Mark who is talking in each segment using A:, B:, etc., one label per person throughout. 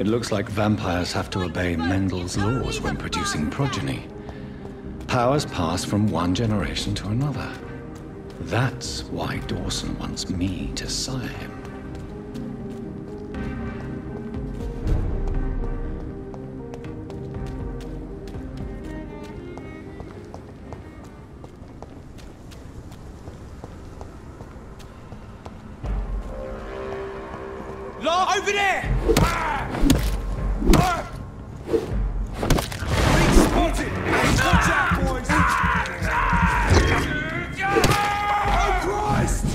A: It looks like vampires have to obey Mendel's laws when producing progeny. Powers pass from one generation to another. That's why Dawson wants me to sire him.
B: Law, over there! Spotted! Watch out, boys! Oh, Christ!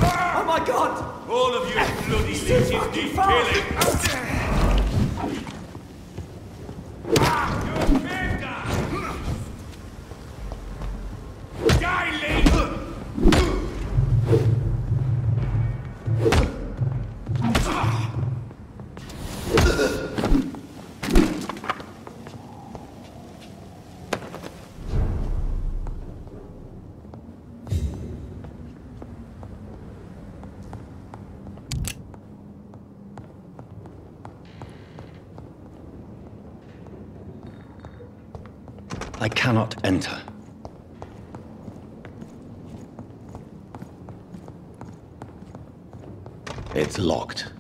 B: Oh my God!
C: All of you bloody leeches need killing!
A: I cannot enter. It's locked.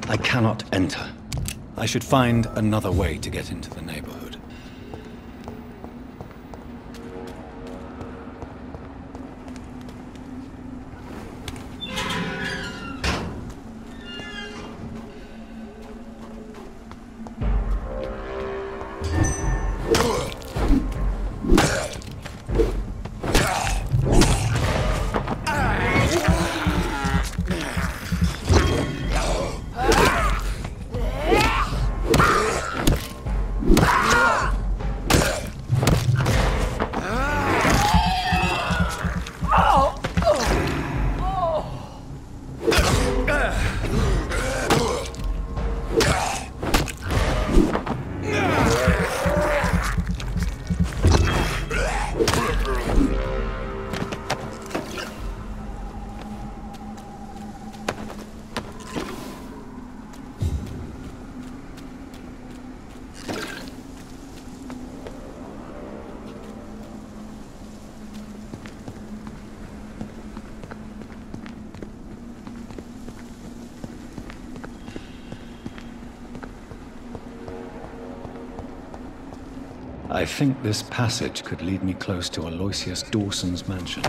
A: I cannot enter. I should find another way to get into the neighborhood. I think this passage could lead me close to Aloysius Dawson's mansion.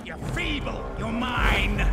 C: You're feeble! You're mine!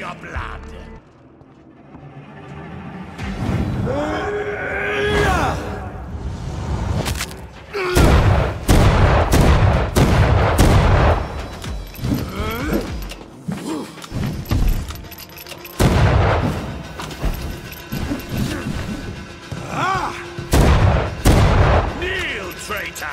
C: your blood. Kneel, traitor!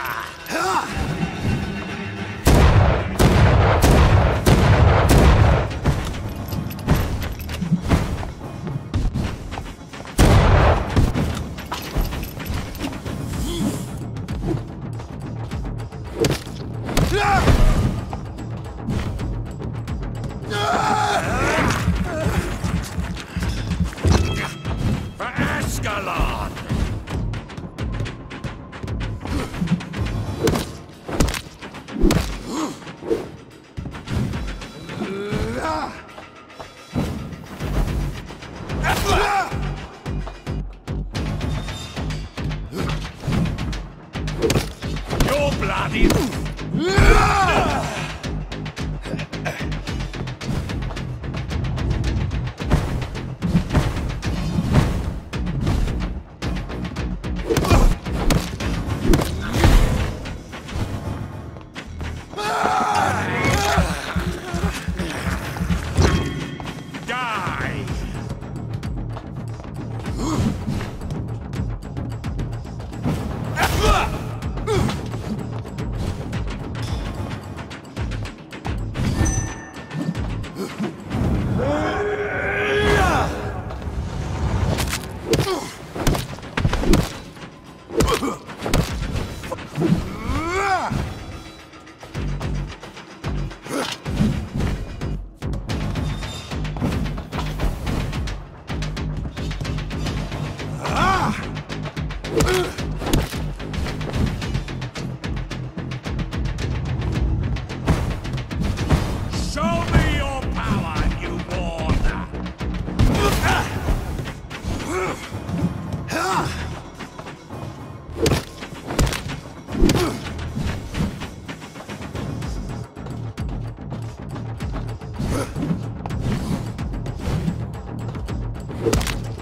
C: For Ascalon! Your blood is... Die! Show me your power, you warrior!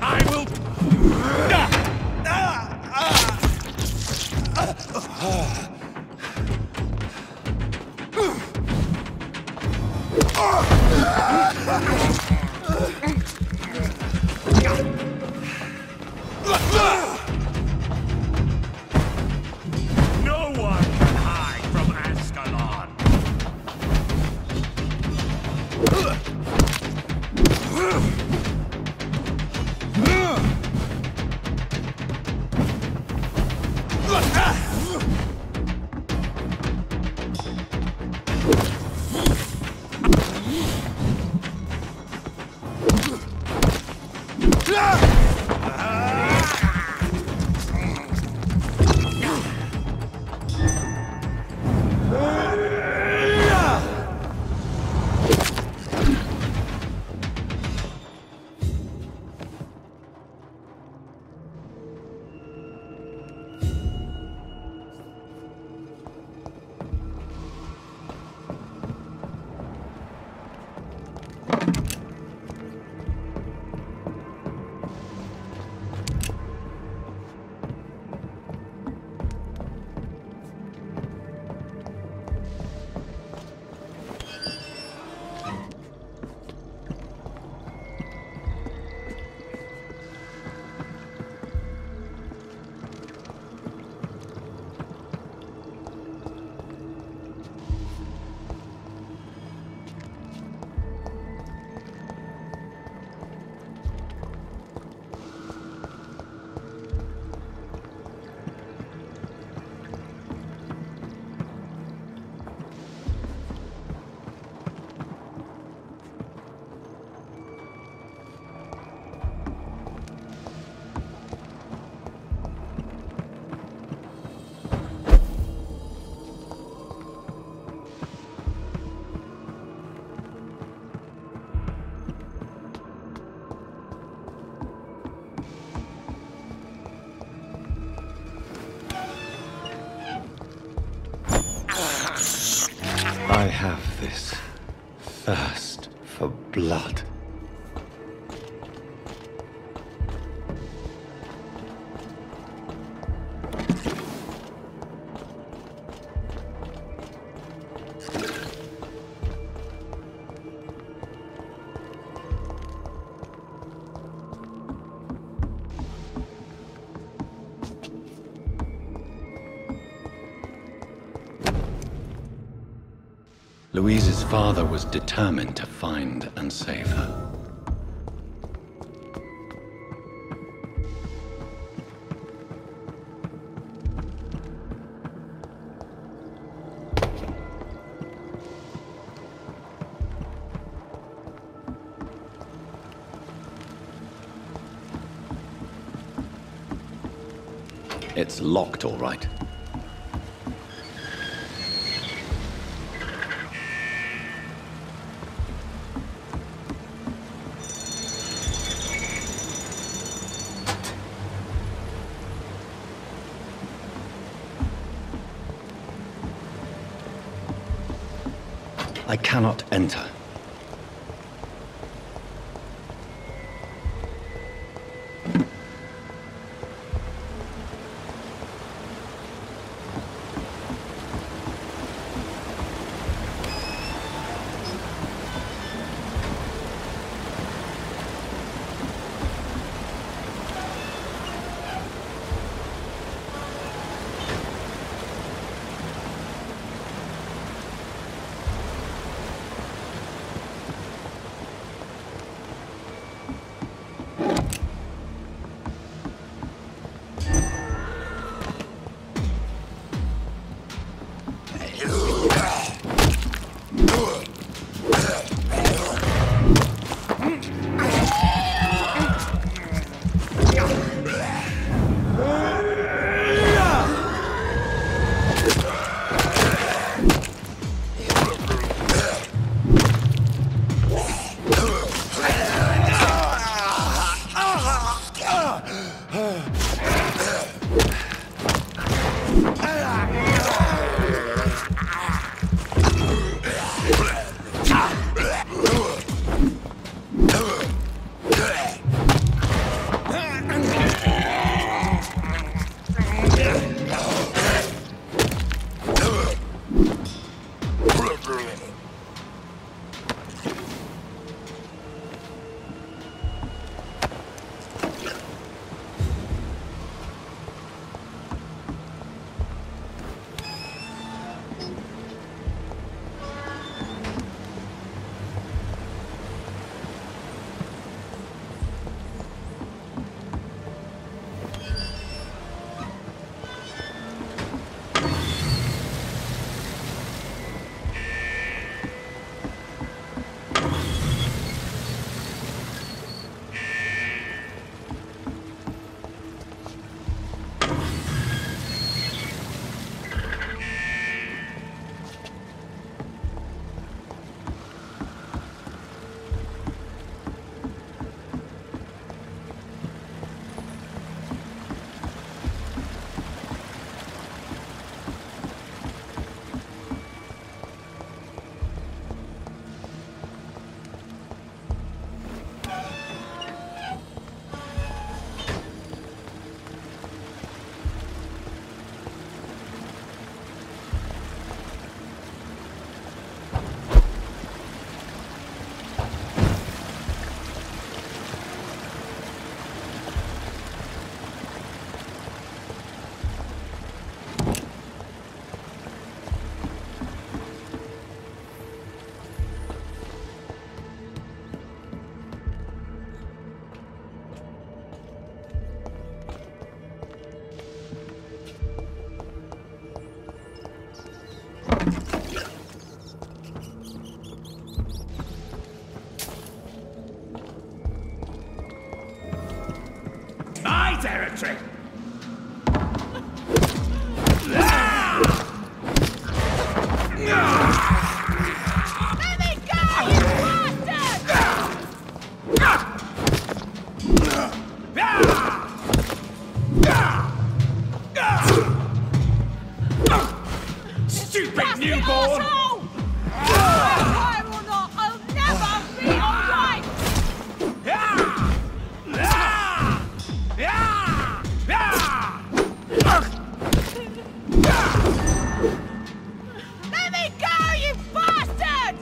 C: I will... No one can hide from Ascalon.
A: I have this thirst for blood. Louise's father was determined to find and save her. It's locked, all right. I cannot enter.
C: Territory!
D: Let me go, you bastard!
C: Stupid newborn!
D: I will not. I'll never be alright! Let me go, you bastard!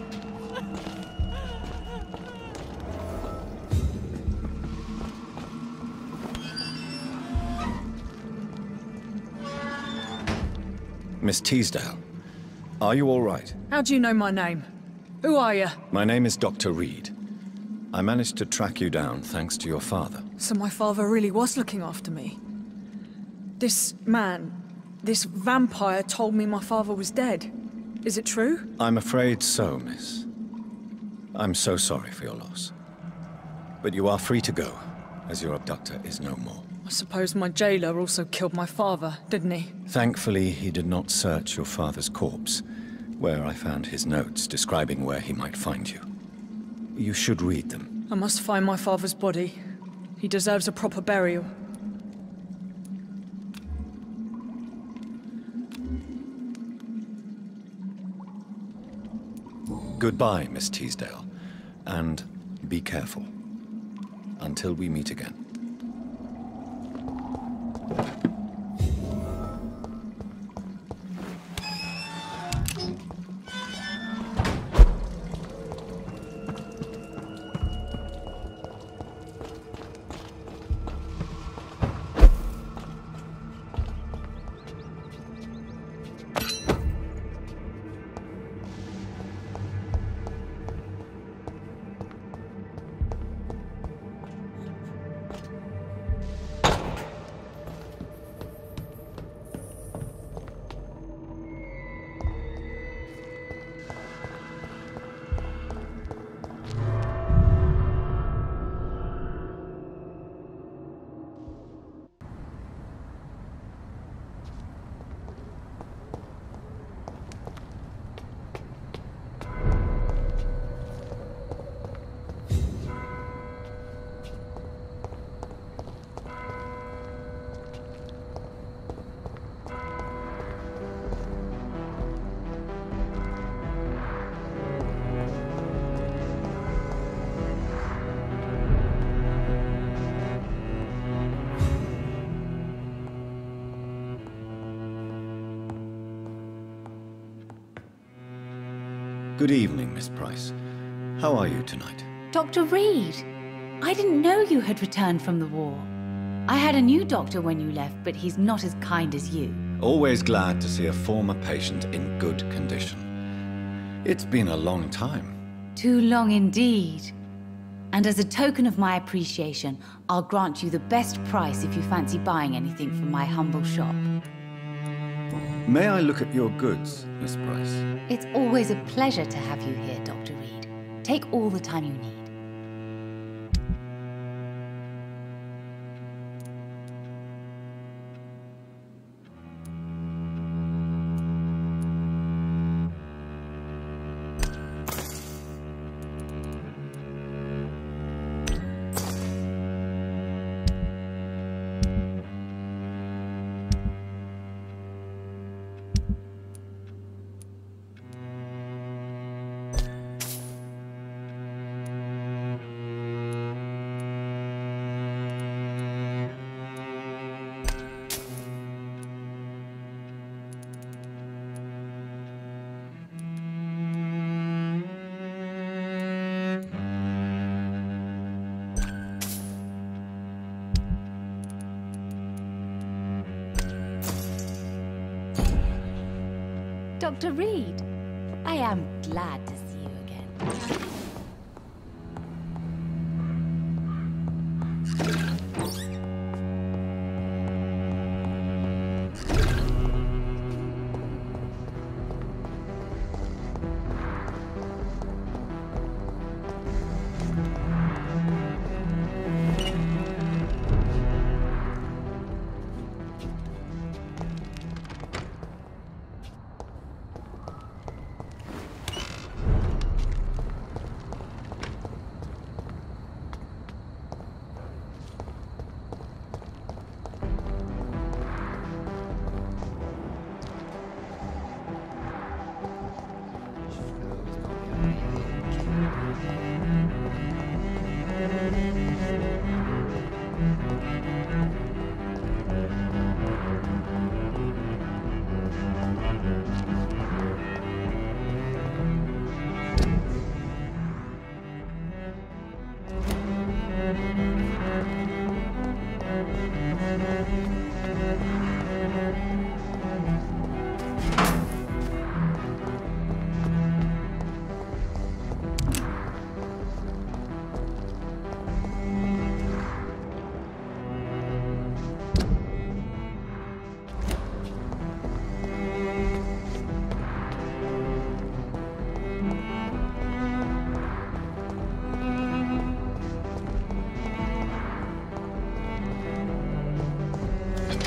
A: Miss Teasdale, Are you all right?
D: How do you know my name? Who are you?
A: My name is Dr. Reed. I managed to track you down thanks to your father.
D: So my father really was looking after me. This man, this vampire told me my father was dead. Is it true?
A: I'm afraid so, miss. I'm so sorry for your loss. But you are free to go, as your abductor is no more.
D: I suppose my jailer also killed my father, didn't he?
A: Thankfully, he did not search your father's corpse, where I found his notes describing where he might find you. You should read them.
D: I must find my father's body. He deserves a proper burial.
A: Goodbye, Miss Teasdale, and be careful. Until we meet again. Good evening, Miss Price. How are you tonight?
E: Dr. Reed, I didn't know you had returned from the war. I had a new doctor when you left, but he's not as kind as you.
A: Always glad to see a former patient in good condition. It's been a long time.
E: Too long indeed. And as a token of my appreciation, I'll grant you the best price if you fancy buying anything from my humble shop.
A: May I look at your goods, Miss Price?
E: It's always a pleasure to have you here, Dr. Reed. Take all the time you need. Dr. Reed, I am glad to see you again.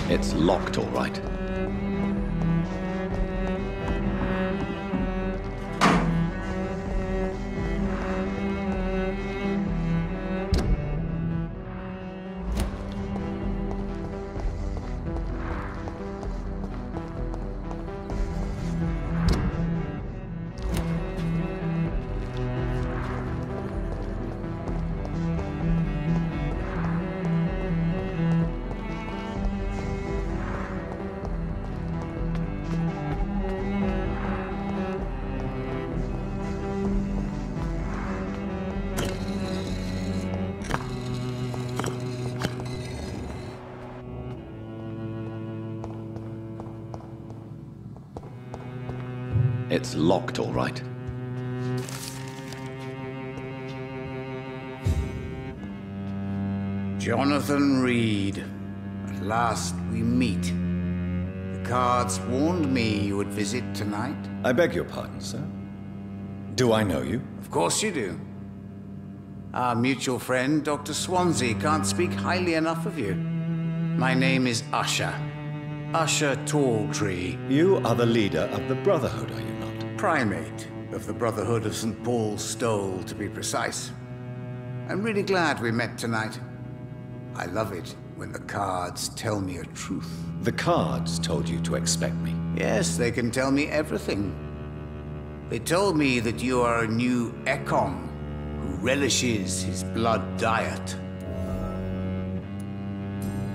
A: It's locked, all right. It's locked, all right.
F: Jonathan Reed. At last we meet. The cards warned me you would visit tonight.
A: I beg your pardon, sir. Do I know you?
F: Of course you do. Our mutual friend, Dr. Swansea, can't speak highly enough of you. My name is Usher. Usher Talltree.
A: You are the leader of the Brotherhood, are you not?
F: Primate of the Brotherhood of St. Paul's Stole, to be precise. I'm really glad we met tonight. I love it when the cards tell me a truth.
A: The cards told you to expect me.
F: Yes, they can tell me everything. They told me that you are a new Ekon who relishes his blood diet.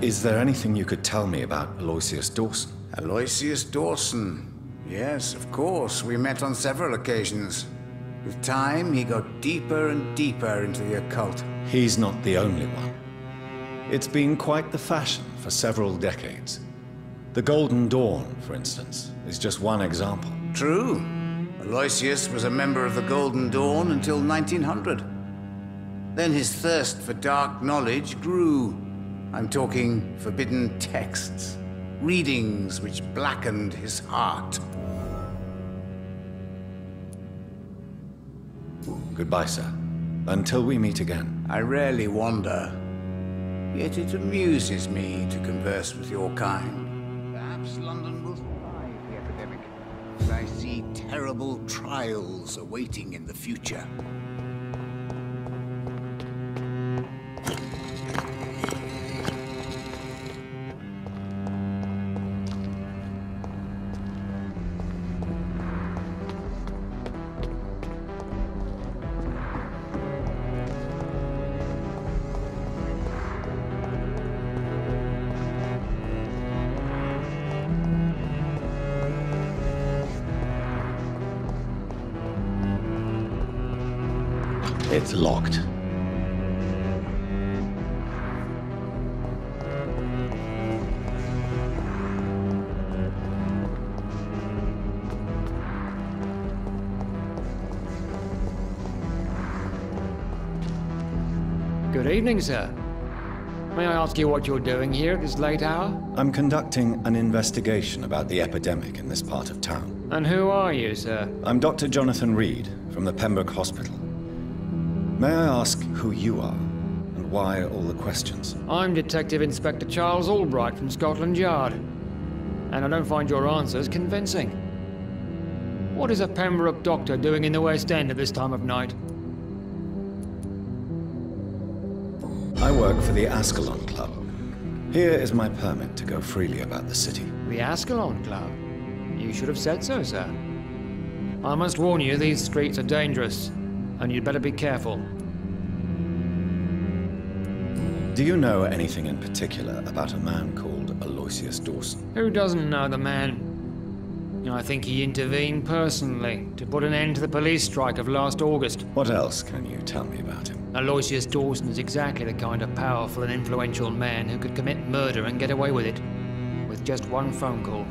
A: Is there anything you could tell me about Aloysius Dawson?
F: Aloysius Dawson. Yes, of course. We met on several occasions. With time, he got deeper and deeper into the occult.
A: He's not the only one. It's been quite the fashion for several decades. The Golden Dawn, for instance, is just one example.
F: True. Aloysius was a member of the Golden Dawn until 1900. Then his thirst for dark knowledge grew. I'm talking forbidden texts, readings which blackened his heart.
A: Goodbye, sir. Until we meet again.
F: I rarely wander, yet it amuses me to converse with your kind. Perhaps London will survive the epidemic, but I see terrible trials awaiting in the future.
A: It's locked.
G: Good evening, sir. May I ask you what you're doing here at this late hour?
A: I'm conducting an investigation about the epidemic in this part of town.
G: And who are you, sir?
A: I'm Dr. Jonathan Reed from the Pembroke Hospital. May I ask who you are, and why all the questions?
G: I'm Detective Inspector Charles Albright from Scotland Yard. And I don't find your answers convincing. What is a Pembroke doctor doing in the West End at this time of night?
A: I work for the Ascalon Club. Here is my permit to go freely about the city.
G: The Ascalon Club? You should have said so, sir. I must warn you, these streets are dangerous, and you'd better be careful.
A: Do you know anything in particular about a man called Aloysius Dawson?
G: Who doesn't know the man? I think he intervened personally to put an end to the police strike of last August.
A: What else can you tell me about him?
G: Aloysius Dawson is exactly the kind of powerful and influential man who could commit murder and get away with it, with just one phone call.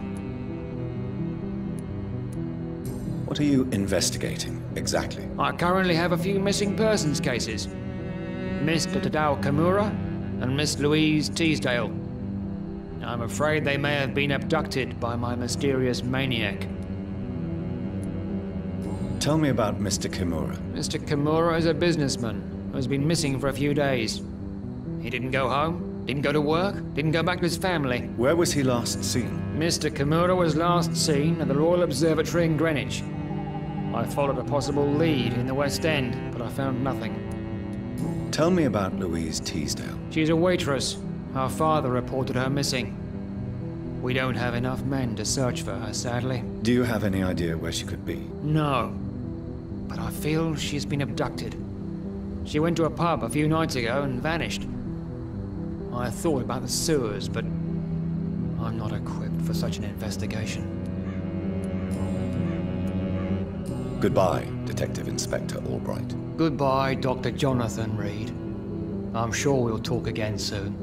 A: What are you investigating, exactly?
G: I currently have a few missing persons cases. Mr. Tadao Kimura and Miss Louise Teasdale. I'm afraid they may have been abducted by my mysterious maniac.
A: Tell me about Mr. Kimura.
G: Mr. Kimura is a businessman who has been missing for a few days. He didn't go home, Didn't go to work, didn't go back to his family.
A: Where was he last seen?
G: Mr. Kimura was last seen at the Royal Observatory in Greenwich. I followed a possible lead in the West End, but I found nothing.
A: Tell me about Louise Teasdale.
G: She's a waitress. Her father reported her missing. We don't have enough men to search for her, sadly.
A: Do you have any idea where she could be?
G: No. But I feel she's been abducted. She went to a pub a few nights ago and vanished. I thought about the sewers, but I'm not equipped for such an investigation.
A: Goodbye, Detective Inspector Albright.
G: Goodbye, Dr. Jonathan Reed. I'm sure we'll talk again soon.